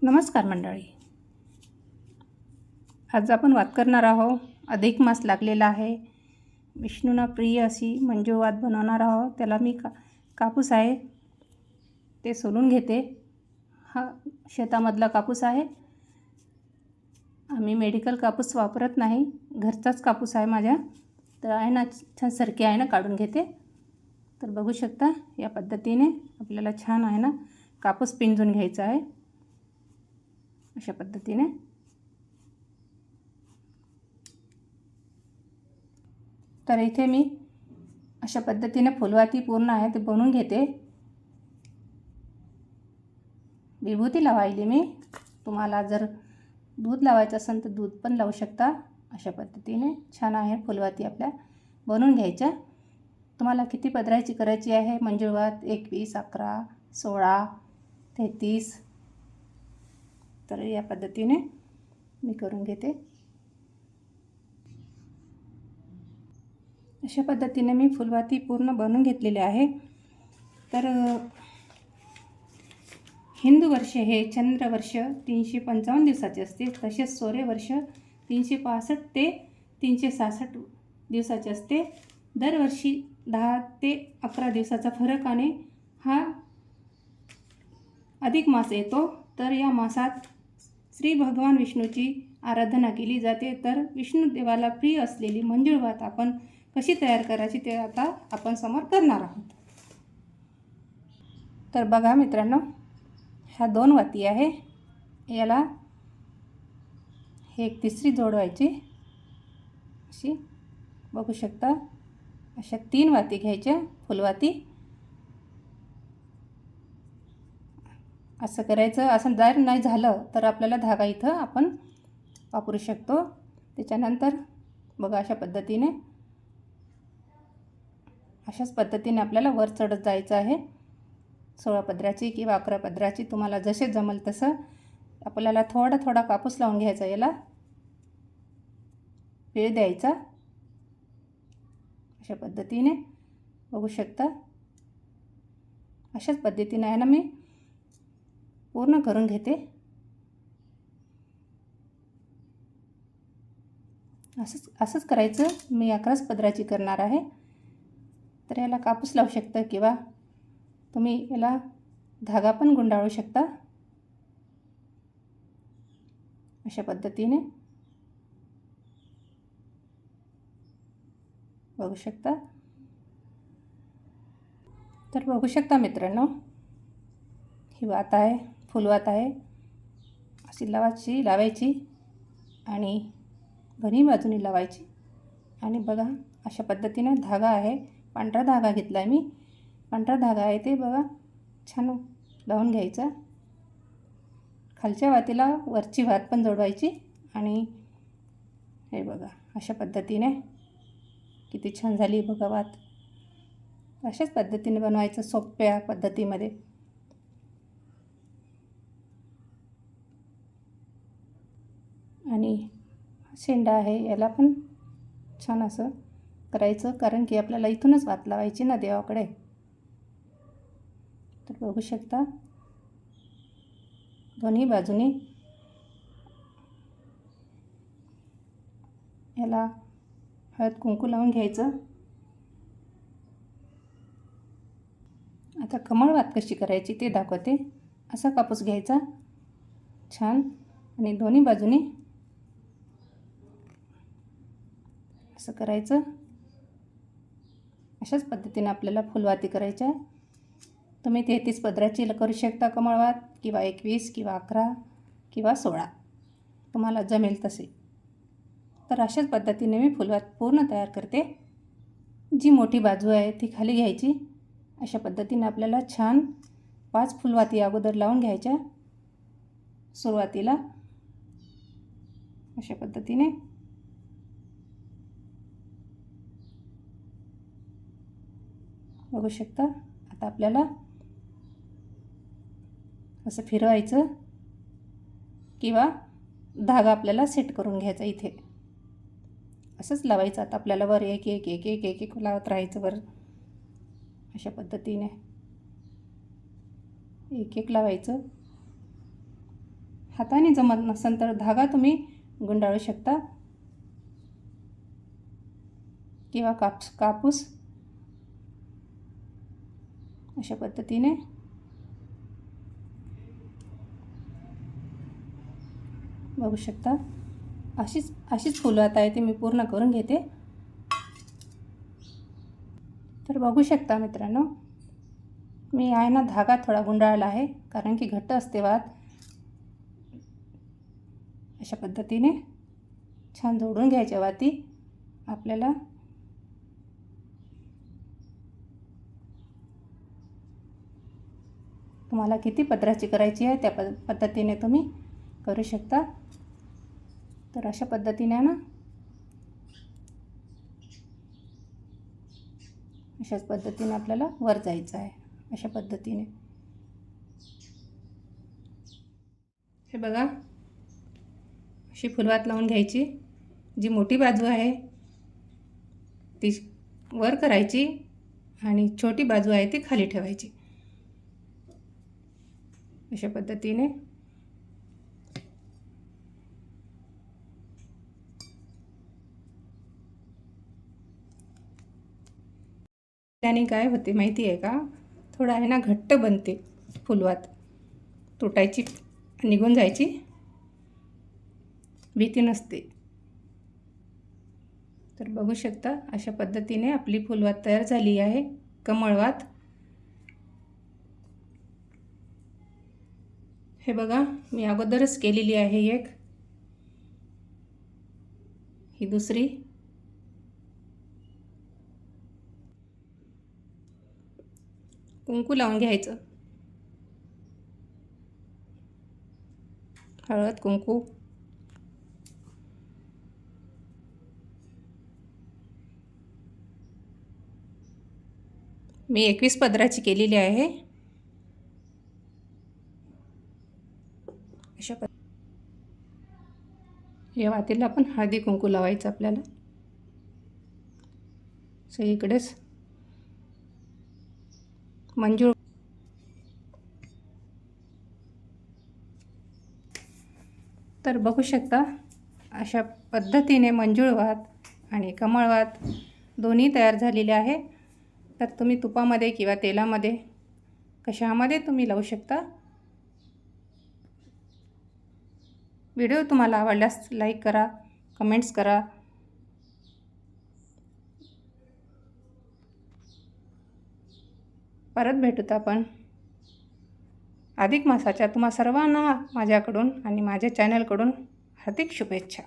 नमस्कार मंडळी. आज आपण वाद करणार आहोत. अधिक मास लागलेला आहे. विष्णूंना प्रिय अशी मंजुळवात बनवणार आहोत. त्याला मी कापूस आहे ते सोलून घेते. हा शेतामधला कापूस आहे. आम्ही मेडिकल कापूस वापरत नाही, घरचाच कापूस आहे माझ्या. तर आहे ना, छान सरकी आहे ना, काढून घेते. तर बघू शकता या पद्धतीने आपल्याला छान आहे ना कापूस पिंजून घ्यायचा आहे. अशा पद्धतीने तर इथे मी अशा पद्धतीने फुलवाती पूर्ण आहे ते बनवून घेते. विभूती लावायली मी. तुम्हाला जर दूध लावायचं असेल तर दूध पण लावू शकता. अशा पद्धतीने छान आहे फुलवाती आपल्या बनवून घ्यायच्या. तुम्हाला किती पदराची करायची आहे मंजुळवात? 21, 11, 16, 33. तर या पद्धतीने मी करून घेते. अशा पद्धतीने मी फुलवाती पूर्ण बनवून घेतलेले आहे. तर हिंदू वर्ष हे चंद्रवर्ष 355 दिवसाचे असते. तसेच सूर्यवर्ष 365 ते 366 दिवसाचे असते. दरवर्षी 10 ते 11 दिवसाचा फरकाने हा अधिक मास येतो. तर या मासात श्री भगवान विष्णूची आराधना केली जाते. तर विष्णुदेवाला प्रिय असलेली मंजुळवात आपण कशी तयार करायची ते आता आपण समोर करणार आहोत. तर बघा मित्रांनो, ह्या 2 वाती आहे. याला हे एक तिसरी जोडवायची अशी. बघू शकता अशा 3 वाती घ्यायच्या फुलवाती. असं करायचं. असं जर नाही झालं तर आपल्याला धागा इथं आपण वापरू शकतो. त्याच्यानंतर बघा अशा पद्धतीने अशाच पद्धतीने आपल्याला वर चढत जायचं आहे. 16 पदराची किंवा 11 पदराची तुम्हाला जसे जमल तसं. आपल्याला थोडा थोडा कापूस लावून घ्यायचा. याला वेळ द्यायचा. अशा पद्धतीने बघू शकता. अशाच पद्धतीने आहे ना मी पूर्ण करून घेते. असंच करायचं. मी 11च पदराची करणार आहे. तर याला कापूस लावू शकता किंवा तुम्ही याला धागा पण गुंडाळू शकता. अशा पद्धतीने बघू शकता. तर बघू शकता मित्रांनो, ही वात आहे, फुलवात आहे. अशी लावायची आणि दोन्ही बाजूनी लावायची. आणि बघा अशा पद्धतीने धागा आहे. पांढरा धागा घेतला आहे मी. पांढरा धागा आहे ते बघा छान लावून घ्यायचा. खालच्या वातीला वरची वात पण जोडवायची. आणि हे बघा अशा पद्धतीने किती छान झाली बघा वात. अशाच पद्धतीने बनवायचं सोप्या पद्धतीमध्ये. आणि शेंडा आहे, याला पण छान असं करायचं, कारण की आपल्याला इथूनच वात लावायची ना देवाकडे. तर बघू शकता दोन्ही बाजूनी याला हळद कुंकू लावून घ्यायचं. आता कमळवात कशी करायची ते दाखवते. असा कापूस घ्यायचा छान आणि दोन्ही बाजूनी असं करायचं. अशाच पद्धतीने आपल्याला फुलवाती करायच्या. तुम्ही 33 पदराची करू शकता कमळवात, किंवा 21 किंवा 11 किंवा 16 तुम्हाला जमेल तसे. तर अशाच पद्धतीने मी फुलवात पूर्ण तयार करते. जी मोठी बाजू आहे ती खाली घ्यायची. अशा पद्धतीने आपल्याला छान 5 फुलवाती अगोदर लावून घ्यायच्या सुरुवातीला. अशा पद्धतीने बघू शकता. आता आपल्याला असं फिरवायचं किंवा धागा आपल्याला सेट करून घ्यायचा इथे. असंच लावायचं. आता आपल्याला वर एक एक एक एक एक एक लावत राहायचं वर. अशा पद्धतीने एक एक लावायचं. हाताने जमत नसेल तर धागा तुम्ही गुंडाळू शकता किंवा कापूस अशा पद्धतीने बघू शकता। अशीच फुलं आता आहे ती मी पूर्ण करून घेते। तर बघू शकता मित्रांनो, मी आहे ना धागा थोडा गुंडाळला आहे कारण की घट्ट असते वात। अशा पद्धतीने छान जोडून घ्यायच्या वाती आपल्याला। तुम्हाला किती पदराची करायची आहे त्या पद्धतीने तुम्ही करू शकता। तर अशा पद्धतीने ना अशाच पद्धतीने आपल्याला वर जायचं आहे। अशा पद्धतीने हे बघा, अशी फुलवात लावून घ्यायची। जी मोठी बाजू आहे ती वर करायची आणि छोटी बाजू आहे ती खाली ठेवायची। अशा पद्धतीने त्याने काय होते माहिती आहे का, थोडा आहे ना घट्ट बनते फुलवात, तुटायची निघून जायची भीती नसते। तर बघू शकता अशा पद्धतीने आपली फुलवात तयार झाली आहे, कमळवात। हे बघा, मी अगोदरच केलेली आहे एक, ही दुसरी। कुंकू लावून घ्यायचं, हळद कुंकू। मी 21 पदराची केलेली आहे। अशा या वातीला पण हळदी कुंकू लावायचं आपल्याला सगळीकडेच। मंजूळ तर बघू शकता अशा पद्धतीने मंजूळवात आणि कमळवात दोन्ही तयार झालेले आहे। तर तुम्ही तुपामध्ये किंवा तेलामध्ये कशामध्ये तुम्ही लावू शकता। व्हिडिओ तुम्हाला आवडल्यास लाईक करा, कमेंट्स करा। परत भेटूत आपण अधिक मासाच्या। तुम्हा सर्वांना माझ्याकडून आणि माझ्या चॅनलकडून हार्दिक शुभेच्छा।